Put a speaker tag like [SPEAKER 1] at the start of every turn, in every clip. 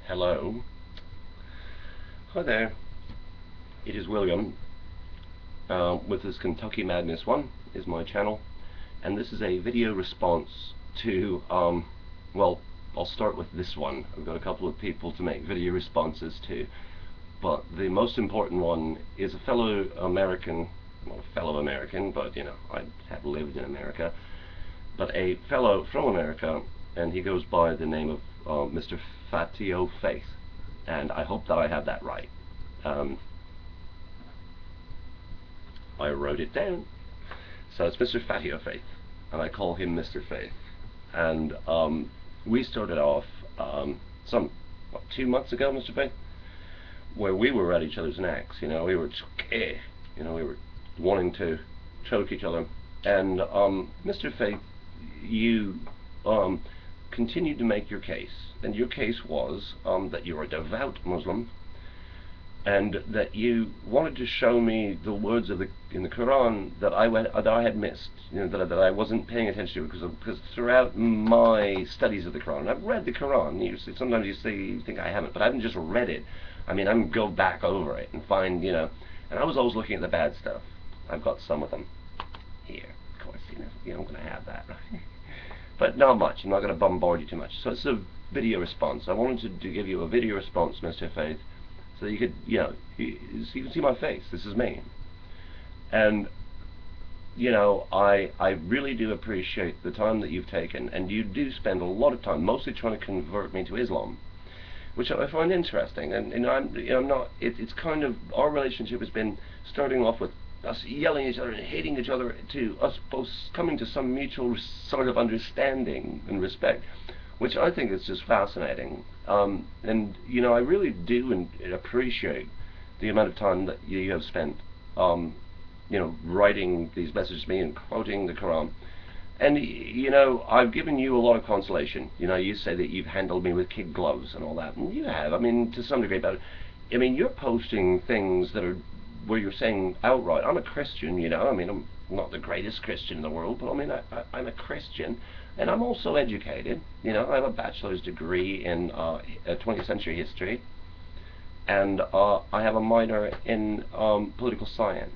[SPEAKER 1] Hello. Hi there. It is William. With this Kentucky Madness one is my channel, and this is a video response to well, I'll start with this one. I've got a couple of people to make video responses to, but the most important one is a fellow American, well, a fellow American, but you know, I have lived in America, but a fellow from America, and he goes by the name of Mr. Fatio Faith, and I hope that I have that right. I wrote it down. So it's Mr. Fatio Faith, and I call him Mr. Faith. And we started off 2 months ago, Mr. Faith, where we were at each other's necks. You know, we were wanting to choke each other. And Mr. Faith, you continued to make your case, and your case was that you're a devout Muslim, and that you wanted to show me the words of in the Quran that I had missed, you know, that I wasn't paying attention to, because throughout my studies of the Quran, and I've read the Quran. Sometimes you think I haven't, but I haven't just read it. I mean, I'm go back over it and find, you know, and I was always looking at the bad stuff. I've got some of them here, of course. You know, I'm going to have that, right? But not much. I'm not going to bombard you too much. So it's a video response. I wanted to give you a video response, Mr. Faith, so that you could, you know, you can see my face. This is me. And, you know, I really do appreciate the time that you've taken, and you do spend a lot of time mostly trying to convert me to Islam, which I find interesting. And I'm not. It's kind of, our relationship has been starting off with us yelling at each other and hating each other, to us both coming to some mutual sort of understanding and respect, which I think is just fascinating. And you know, I really do and appreciate the amount of time that you have spent, you know, writing these messages to me and quoting the Quran. And you know, I've given you a lot of consolation. You know, you say that you've handled me with kid gloves and all that, and you have. I mean, to some degree, but I mean, you're posting things that are where you're saying outright, I'm a Christian, you know, I mean, I'm not the greatest Christian in the world, but I mean, I'm a Christian, and I'm also educated, you know, I have a bachelor's degree in 20th century history, and I have a minor in political science,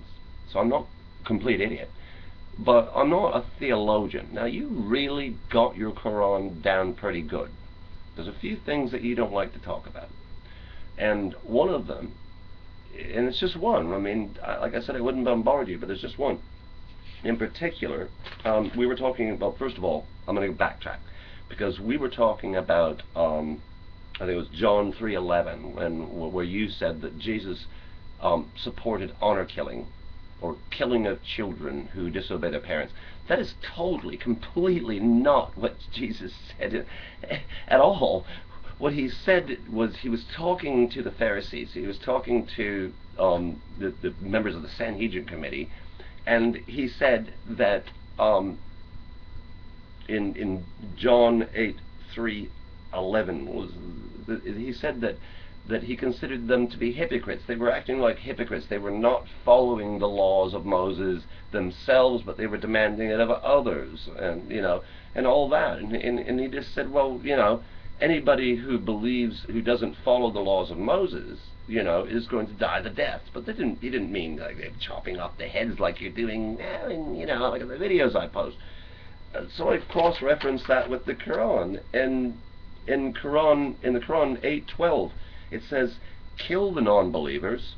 [SPEAKER 1] so I'm not a complete idiot, but I'm not a theologian. Now, you really got your Quran down pretty good. There's a few things that you don't like to talk about, and one of them, and it's just one, I mean, like I said, I wouldn't bombard you, but there's just one in particular. We were talking about, first of all, I'm going to backtrack, because we were talking about I think it was John 3:11, where you said that Jesus supported honor killing, or killing of children who disobey their parents. That is totally, completely not what Jesus said at all. What he said was, he was talking to the Pharisees, he was talking to the members of the Sanhedrin committee, and he said that in John 8:3:11, he said that he considered them to be hypocrites. They were acting like hypocrites. They were not following the laws of Moses themselves, but they were demanding it of others, and you know, and all that. And he just said, well, you know, anybody who doesn't follow the laws of Moses, you know, is going to die the death. But he didn't mean like they're chopping off the heads like you're doing now, and you know, like in the videos I post. So I cross-referenced that with the Quran, and in the Quran 8:12, it says, kill the non-believers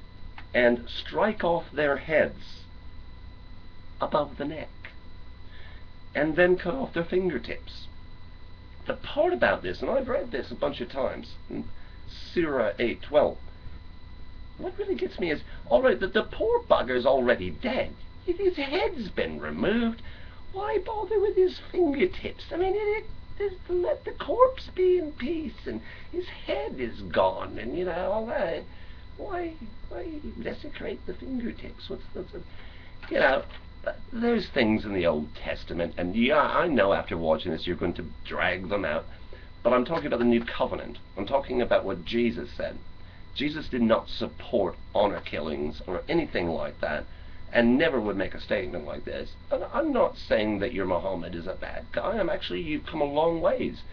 [SPEAKER 1] and strike off their heads above the neck, and then cut off their fingertips. The part about this, and I've read this a bunch of times, in Surah 8:12, what really gets me is, alright, the poor bugger's already dead. His head's been removed. Why bother with his fingertips? I mean, let the corpse be in peace, and his head is gone, and you know, all that. Why desecrate the fingertips? You know, there's things in the Old Testament, and yeah, I know after watching this you're going to drag them out, but I'm talking about the New Covenant. I'm talking about what Jesus said. Jesus did not support honor killings or anything like that, and never would make a statement like this. And I'm not saying that your Muhammad is a bad guy. You've come a long ways.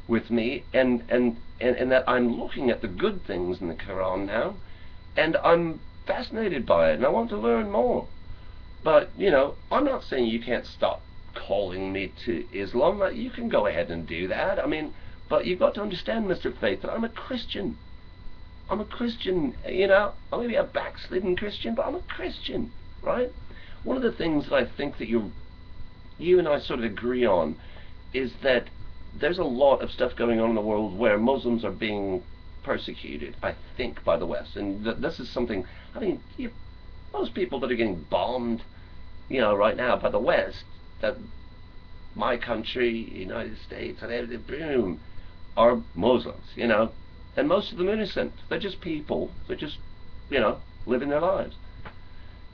[SPEAKER 1] with me, and that I'm looking at the good things in the Quran now, and I'm fascinated by it, and I want to learn more. But, you know, I'm not saying you can't stop calling me to Islam. You can go ahead and do that. I mean, but you've got to understand, Mr. Faith, that I'm a Christian. I'm a Christian, you know. I may be a backslidden Christian, but I'm a Christian, right? One of the things that I think that you and I sort of agree on is that there's a lot of stuff going on in the world where Muslims are being persecuted, I think, by the West. And this is something, I mean, most people that are getting bombed, you know, right now by the West, that my country, United States, and everything, boom, are Muslims, you know. And most of them innocent. They're just people. They're just, you know, living their lives.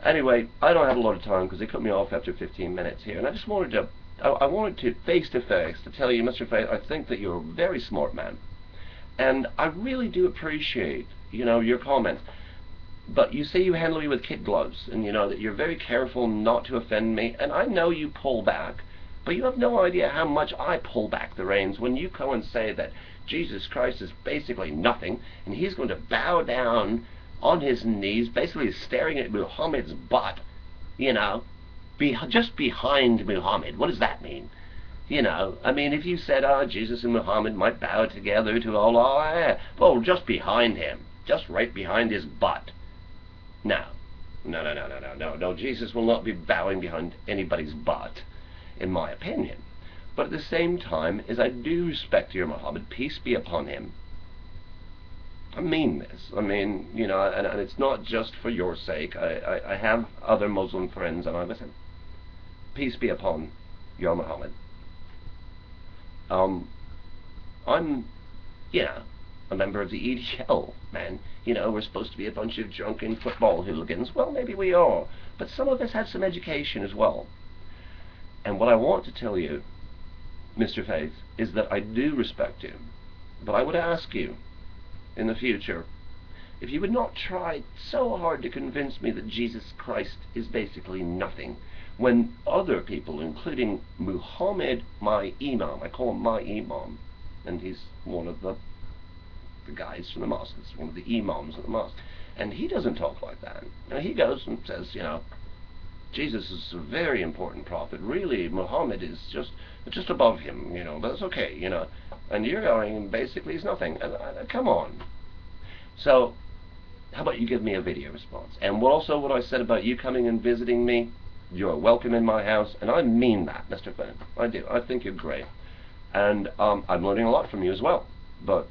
[SPEAKER 1] Anyway, I don't have a lot of time because they cut me off after 15 minutes here. And I just wanted to, I wanted to face to tell you, Mr. Faith, I think that you're a very smart man. And I really do appreciate, you know, your comments. But you say you handle me with kid gloves, and you know that you're very careful not to offend me. And I know you pull back, but you have no idea how much I pull back the reins when you go and say that Jesus Christ is basically nothing, and he's going to bow down on his knees, basically staring at Muhammad's butt, you know, just behind Muhammad. What does that mean? You know, I mean, if you said, Jesus and Muhammad might bow together to Allah, well, just behind him, just right behind his butt. No, Jesus will not be bowing behind anybody's butt, in my opinion. But at the same time, as I do respect your Muhammad, peace be upon him, I mean this. I mean, you know, and it's not just for your sake. I have other Muslim friends, and I listen. Peace be upon your Muhammad. I'm, you know, a member of the EDL, man. You know, we're supposed to be a bunch of drunken football hooligans. Well, maybe we are, but some of us have some education as well. And what I want to tell you, Mr. Faith, is that I do respect you, but I would ask you in the future if you would not try so hard to convince me that Jesus Christ is basically nothing, when other people, including Muhammad, my imam, I call him my imam, and he's one of the guys from the mosque, it's one of the imams of the mosque, and he doesn't talk like that. Now, he goes and says, you know, Jesus is a very important prophet. Really, Muhammad is just above him, you know, but it's okay, you know. And you're going, basically, he's nothing. Come on. So, how about you give me a video response? And also what I said about you coming and visiting me, you're welcome in my house, and I mean that, Mr. Finn. I do. I think you're great. And I'm learning a lot from you as well. But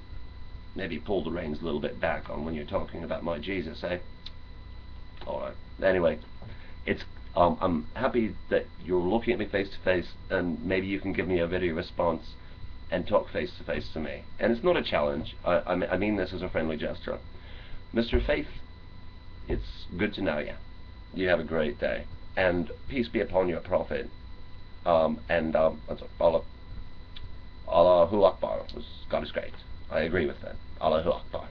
[SPEAKER 1] maybe pull the reins a little bit back on when you're talking about my Jesus, eh? All right. Anyway, it's I'm happy that you're looking at me face to face, and maybe you can give me a video response and talk face to face to me. And it's not a challenge. I mean this as a friendly gesture. Mr. Faith, it's good to know you. You have a great day, and peace be upon your prophet. Allahu Akbar. God is great. I agree with that. Allahu Akbar.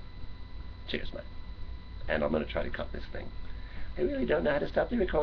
[SPEAKER 1] Cheers, man. And I'm going to try to cut this thing. I really don't know how to stop the recording.